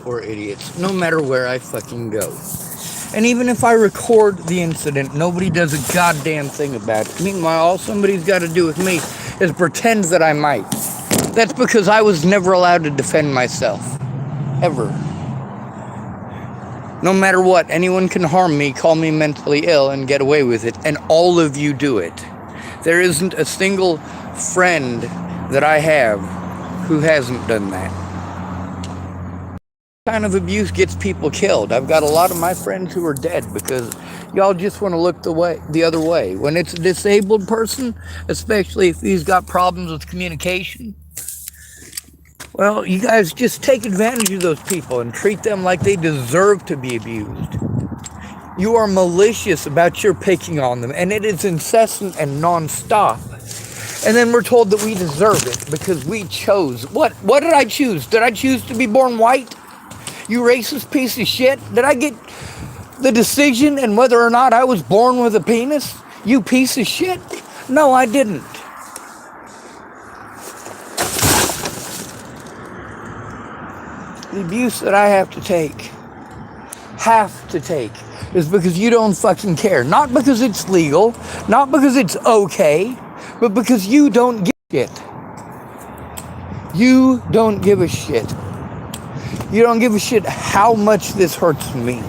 or idiots, no matter where I fucking go. And even if I record the incident, nobody does a goddamn thing about it. Meanwhile, all somebody's got to do with me is pretend that I might. That's because I was never allowed to defend myself. Ever. No matter what, anyone can harm me, call me mentally ill, and get away with it. And all of you do it. There isn't a single friend that I have who hasn't done that. Kind of abuse gets people killed. I've got a lot of my friends who are dead because y'all just want to look the other way. When it's a disabled person, especially if he's got problems with communication, well, you guys just take advantage of those people and treat them like they deserve to be abused. You are malicious about your picking on them, and it is incessant and non-stop. And then we're told that we deserve it because we chose. What did I choose? Did I choose to be born white? You racist piece of shit. Did I get the decision and whether or not I was born with a penis? You piece of shit. No, I didn't. The abuse that I have to take, is because you don't fucking care. Not because it's legal, not because it's okay, but because you don't give a shit. You don't give a shit. You don't give a shit how much this hurts me.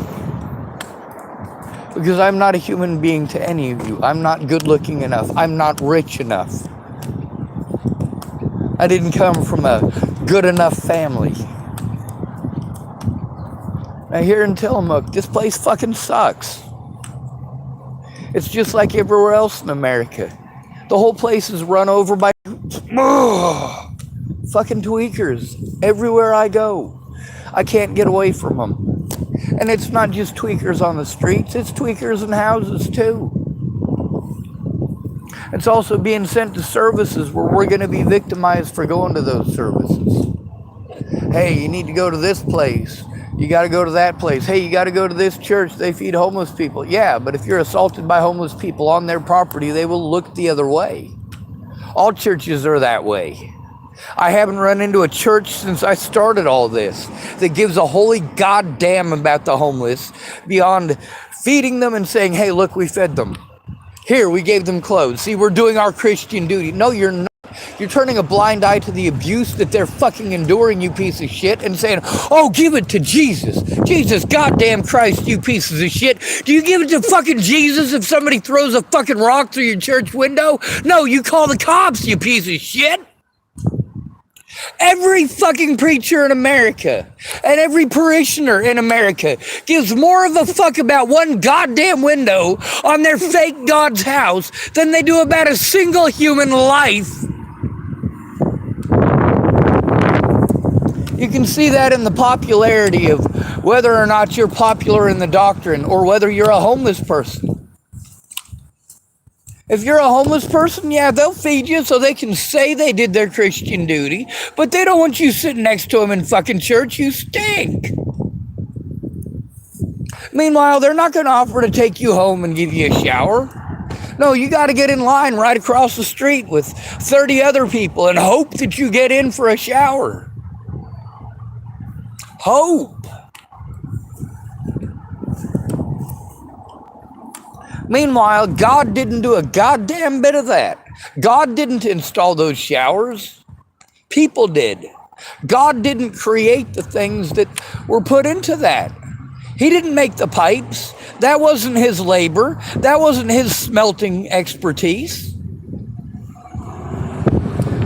Because I'm not a human being to any of you. I'm not good looking enough. I'm not rich enough. I didn't come from a good enough family. Now here in Tillamook, this place fucking sucks. It's just like everywhere else in America. The whole place is run over by fucking tweakers everywhere I go. I can't get away from them. And it's not just tweakers on the streets, it's tweakers in houses too. It's also being sent to services where we're going to be victimized for going to those services. Hey, you need to go to this place. You got to go to that place. Hey, you got to go to this church. They feed homeless people. Yeah, but if you're assaulted by homeless people on their property, they will look the other way. All churches are that way. I haven't run into a church since I started all this that gives a holy goddamn about the homeless beyond feeding them and saying, hey, look, we fed them. Here, we gave them clothes. See, we're doing our Christian duty. No, you're not. You're turning a blind eye to the abuse that they're fucking enduring, you piece of shit, and saying, oh, give it to Jesus. Jesus, goddamn Christ, you pieces of shit. Do you give it to fucking Jesus if somebody throws a fucking rock through your church window? No, you call the cops, you piece of shit. Every fucking preacher in America and every parishioner in America gives more of a fuck about one goddamn window on their fake God's house than they do about a single human life. You can see that in the popularity of whether or not you're popular in the doctrine or whether you're a homeless person. If you're a homeless person, yeah, they'll feed you so they can say they did their Christian duty, but they don't want you sitting next to them in fucking church. You stink. Meanwhile, they're not going to offer to take you home and give you a shower. No, you got to get in line right across the street with 30 other people and hope that you get in for a shower. Hope. Meanwhile, God didn't do a goddamn bit of that. God didn't install those showers. People did. God didn't create the things that were put into that. He didn't make the pipes. That wasn't his labor. That wasn't his smelting expertise.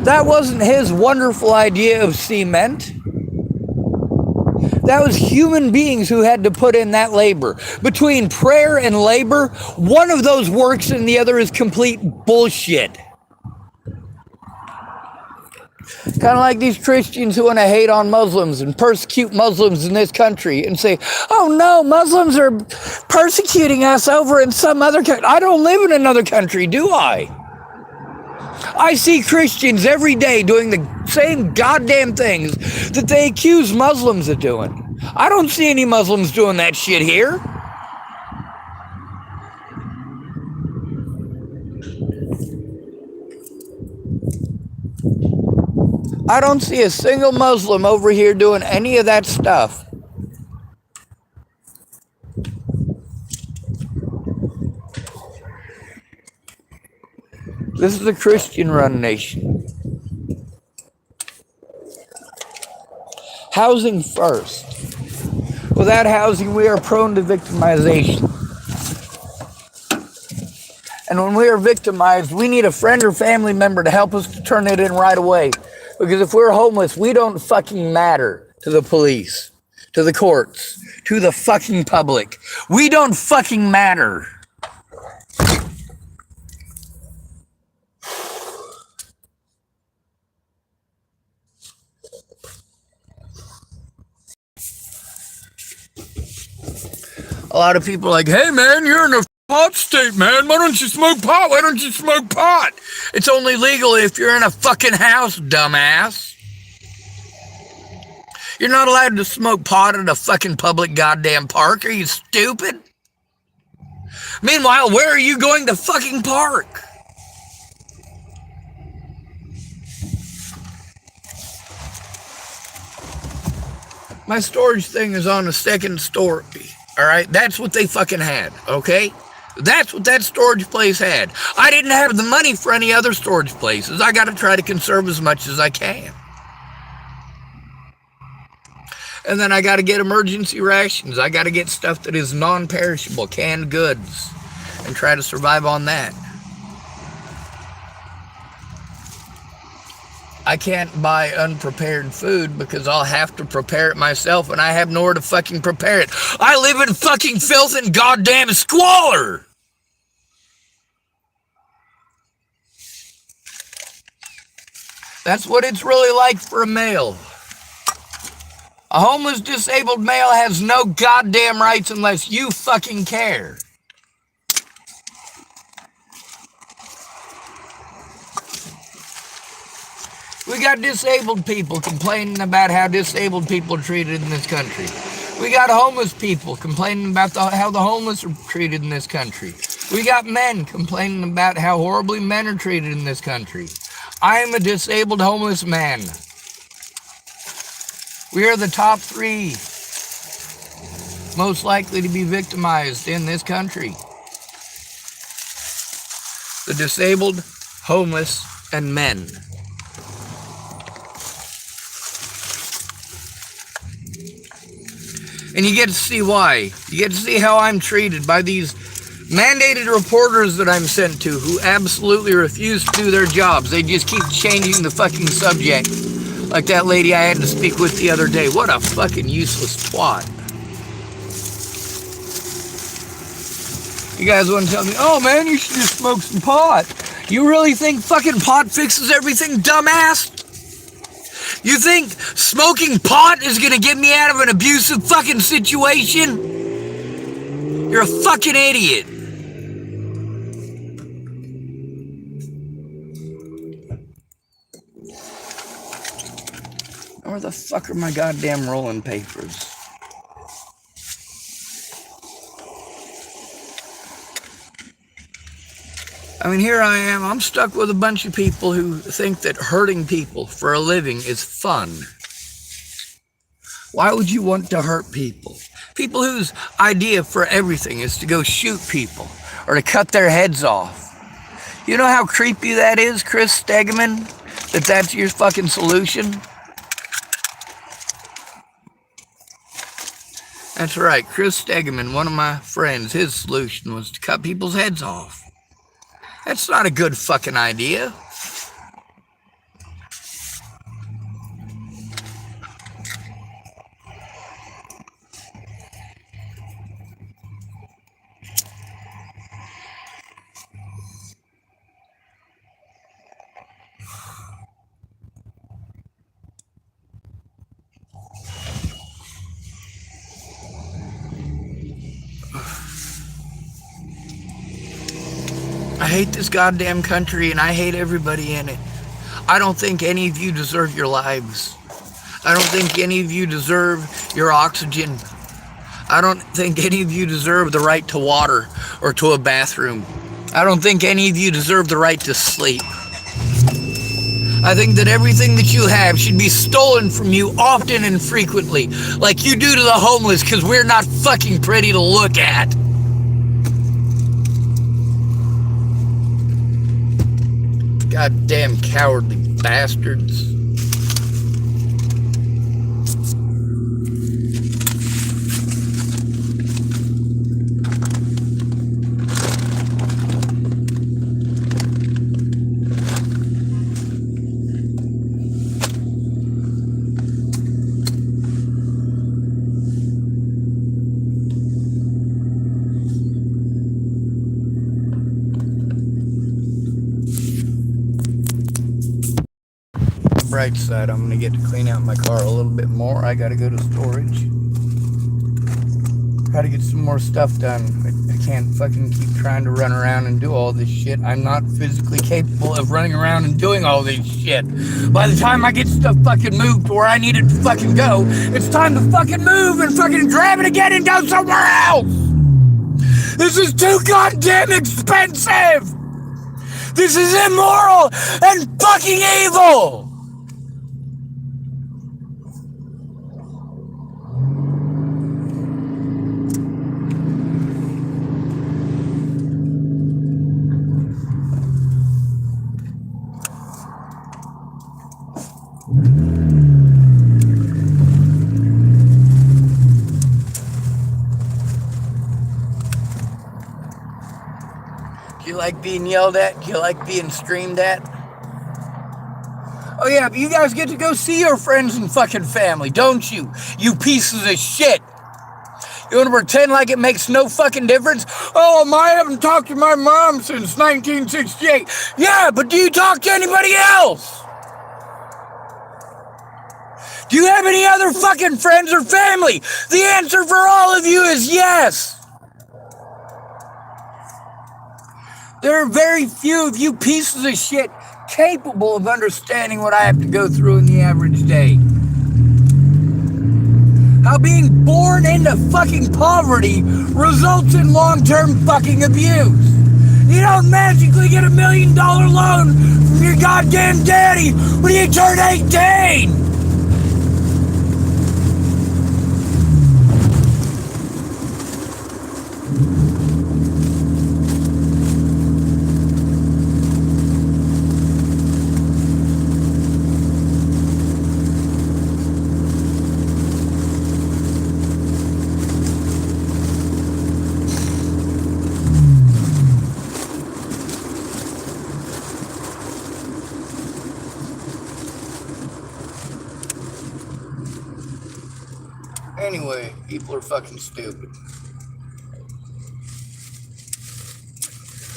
That wasn't his wonderful idea of cement. That was human beings who had to put in that labor. Between prayer and labor, one of those works and the other is complete bullshit. Kind of like these Christians who want to hate on Muslims and persecute Muslims in this country and say, oh no, Muslims are persecuting us over in some other country. I don't live in another country, do I? I see Christians every day doing the same goddamn things that they accuse Muslims of doing. I don't see any Muslims doing that shit here. I don't see a single Muslim over here doing any of that stuff. This is a Christian-run nation. Housing first. Without housing, we are prone to victimization. And when we are victimized, we need a friend or family member to help us to turn it in right away. Because if we're homeless, we don't fucking matter to the police, to the courts, to the fucking public. We don't fucking matter. A lot of people are like, hey man, you're in a pot state, man. Why don't you smoke pot? Why don't you smoke pot? It's only legal if you're in a fucking house, dumbass. You're not allowed to smoke pot at a fucking public goddamn park. Are you stupid? Meanwhile, where are you going to fucking park? My storage thing is on the second story. All right, that's what they fucking had, okay? That's what that storage place had. I didn't have the money for any other storage places. I got to try to conserve as much as I can. And then I got to get emergency rations. I got to get stuff that is non-perishable, canned goods, and try to survive on that. I can't buy unprepared food because I'll have to prepare it myself, and I have nowhere to fucking prepare it. I live in fucking filth and goddamn squalor. That's what it's really like for a male. A homeless, disabled male has no goddamn rights unless you fucking care. We got disabled people complaining about how disabled people are treated in this country. We got homeless people complaining about how the homeless are treated in this country. We got men complaining about how horribly men are treated in this country. I am a disabled homeless man. We are the top 3 most likely to be victimized in this country. The disabled, homeless, and men. And you get to see why. You get to see how I'm treated by these mandated reporters that I'm sent to who absolutely refuse to do their jobs. They just keep changing the fucking subject. Like that lady I had to speak with the other day. What a fucking useless twat. You guys want to tell me, oh man, you should just smoke some pot. You really think fucking pot fixes everything, dumbass? You think smoking pot is gonna get me out of an abusive fucking situation? You're a fucking idiot. Where the fuck are my goddamn rolling papers? I mean, here I am. I'm stuck with a bunch of people who think that hurting people for a living is fun. Why would you want to hurt people? People whose idea for everything is to go shoot people or to cut their heads off. You know how creepy that is, Chris Stegman? That's your fucking solution? That's right, Chris Stegman, one of my friends, his solution was to cut people's heads off. That's not a good fucking idea. I hate this goddamn country and I hate everybody in it. I don't think any of you deserve your lives. I don't think any of you deserve your oxygen. I don't think any of you deserve the right to water or to a bathroom. I don't think any of you deserve the right to sleep. I think that everything that you have should be stolen from you often and frequently, like you do to the homeless, because we're not fucking pretty to look at. Goddamn cowardly bastards. Bright side, I'm gonna get to clean out my car a little bit more. I gotta go to storage. Gotta get some more stuff done. I can't fucking keep trying to run around and do all this shit. I'm not physically capable of running around and doing all this shit. By the time I get stuff fucking moved to where I need it to fucking go, it's time to fucking move and fucking grab it again and go somewhere else. This is too goddamn expensive. This is immoral and fucking evil. Do you like being yelled at? Do you like being screamed at? Oh yeah, but you guys get to go see your friends and fucking family, don't you? You pieces of shit. You want to pretend like it makes no fucking difference? Oh, I haven't talked to my mom since 1968. Yeah, but do you talk to anybody else? Do you have any other fucking friends or family? The answer for all of you is yes. There are very few of you pieces of shit capable of understanding what I have to go through in the average day. How being born into fucking poverty results in long-term fucking abuse. You don't magically get $1 million loan from your goddamn daddy when you turn 18. Anyway, people are fucking stupid.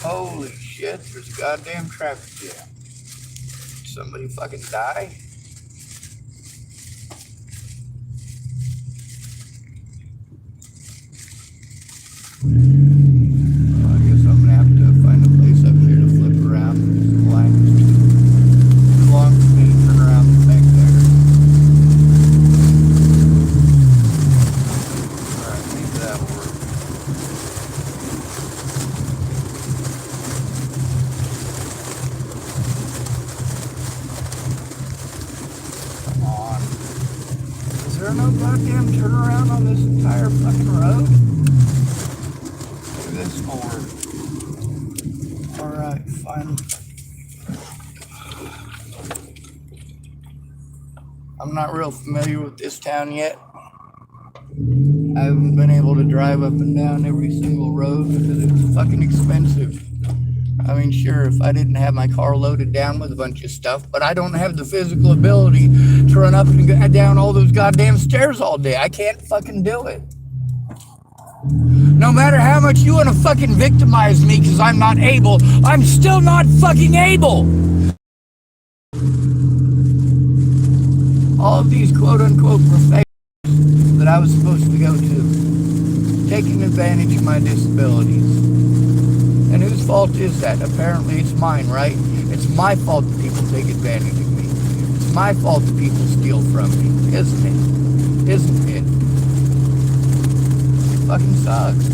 Holy shit, there's a goddamn traffic jam. Did somebody fucking die? Well, I guess I'm gonna have to find a place up here to flip around. The line is too long for me to turn around back there. Is there no goddamn turnaround on this entire fucking road? Look at this board. Alright, fine. I'm not real familiar with this town yet. I haven't been able to drive up and down every single road because it's fucking expensive. I mean, sure, if I didn't have my car loaded down with a bunch of stuff, but I don't have the physical ability to run up and go down all those goddamn stairs all day. I can't fucking do it. No matter how much you want to fucking victimize me because I'm not able, I'm still not fucking able. All of these quote-unquote professions that I was supposed to go to, taking advantage of my disabilities. And whose fault is that? Apparently it's mine, right? It's my fault that people take advantage of me. It's my fault that people steal from me, isn't it? Isn't it? It fucking sucks.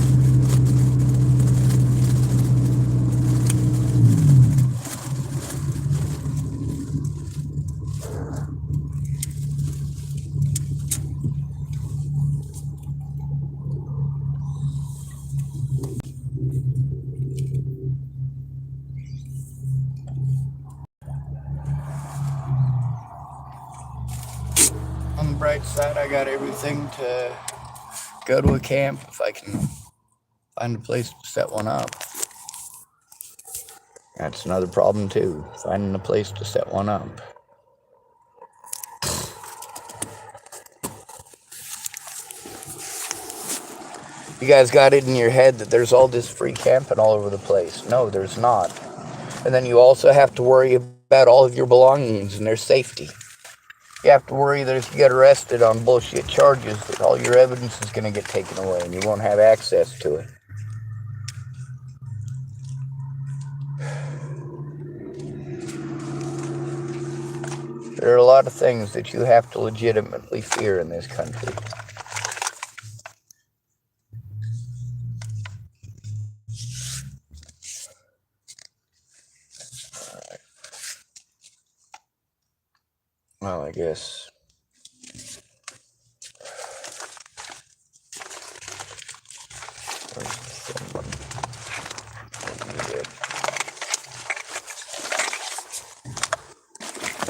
That I got everything to go to a camp if I can find a place to set one up. That's another problem too, finding a place to set one up. You guys got it in your head that there's all this free camping all over the place. No, there's not. And then you also have to worry about all of your belongings and their safety. You have to worry that if you get arrested on bullshit charges, that all your evidence is going to get taken away and you won't have access to it. There are a lot of things that you have to legitimately fear in this country. Well, I guess.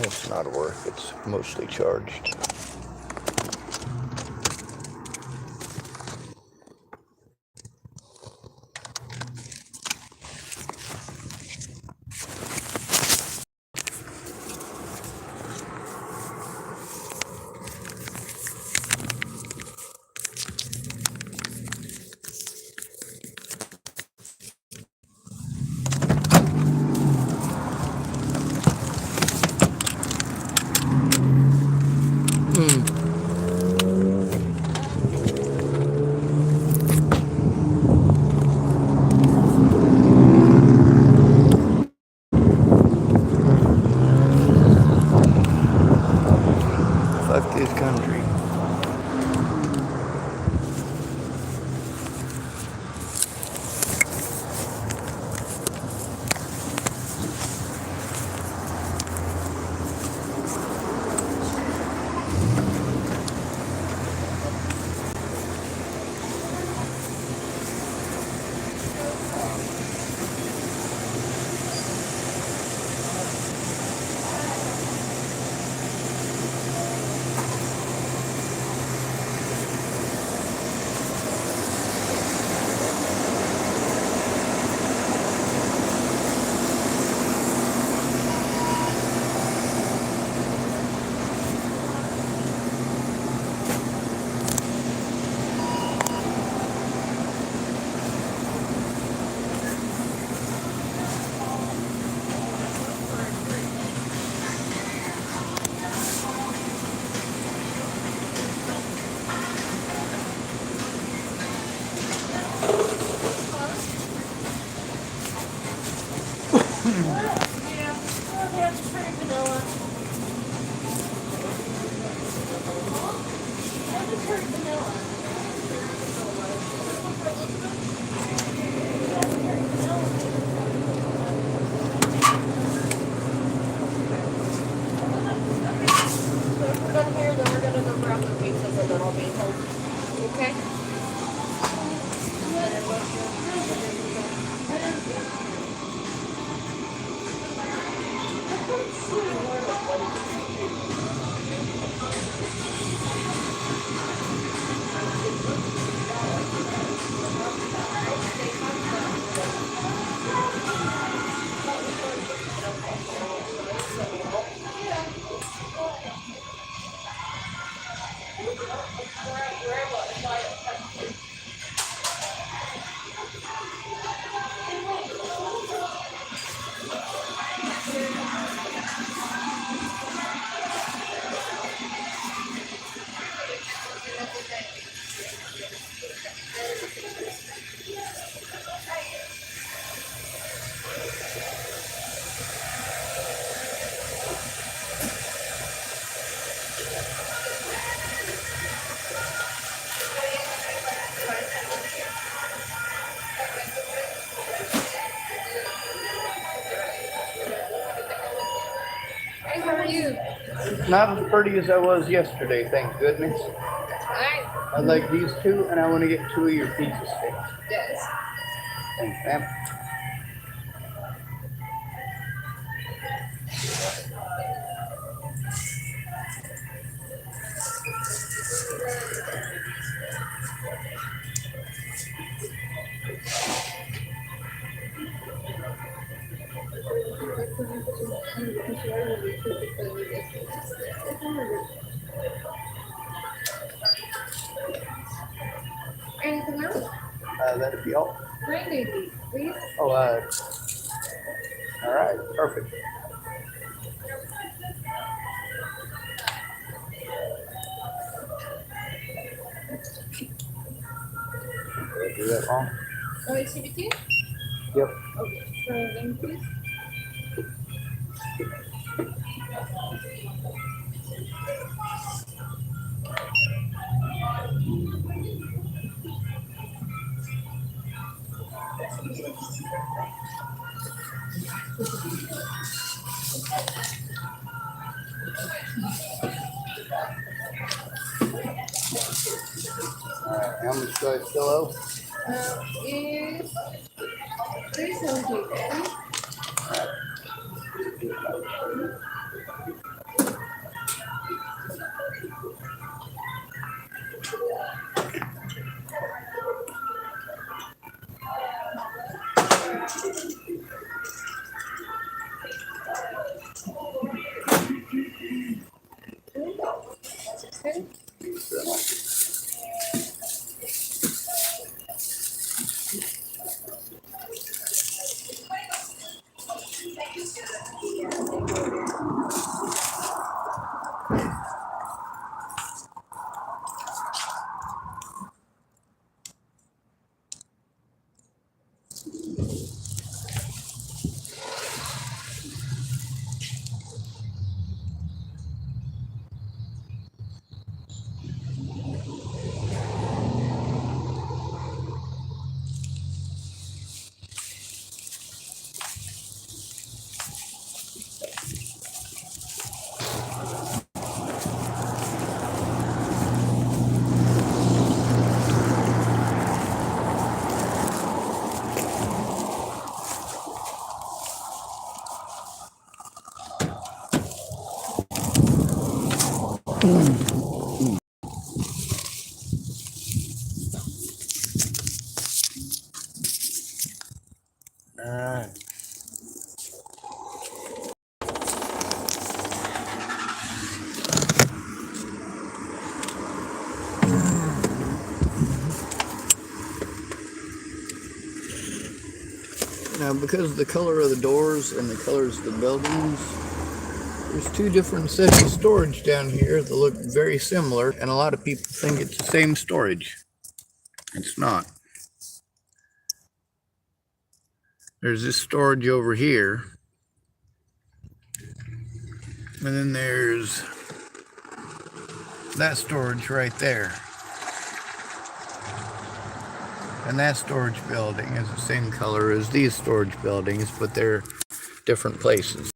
It's not work, it's mostly charged. Fuck this country. Not as pretty as I was yesterday, thank goodness. I like these two, and I want to get 2 of your pizza sticks. Yes. Thanks, ma'am. That'd be all. 980, please. Oh, all right, perfect. Did I do that wrong? Oh, is it with you? Yep. Okay, so name please. All right, how much do I still owe? Is 378, please. Okay. All right. Now, because of the color of the doors and the colors of the buildings, there's two different sets of storage down here that look very similar, and a lot of people think it's the same storage. It's not. There's this storage over here, and then there's that storage right there. And that storage building is the same color as these storage buildings, but they're different places.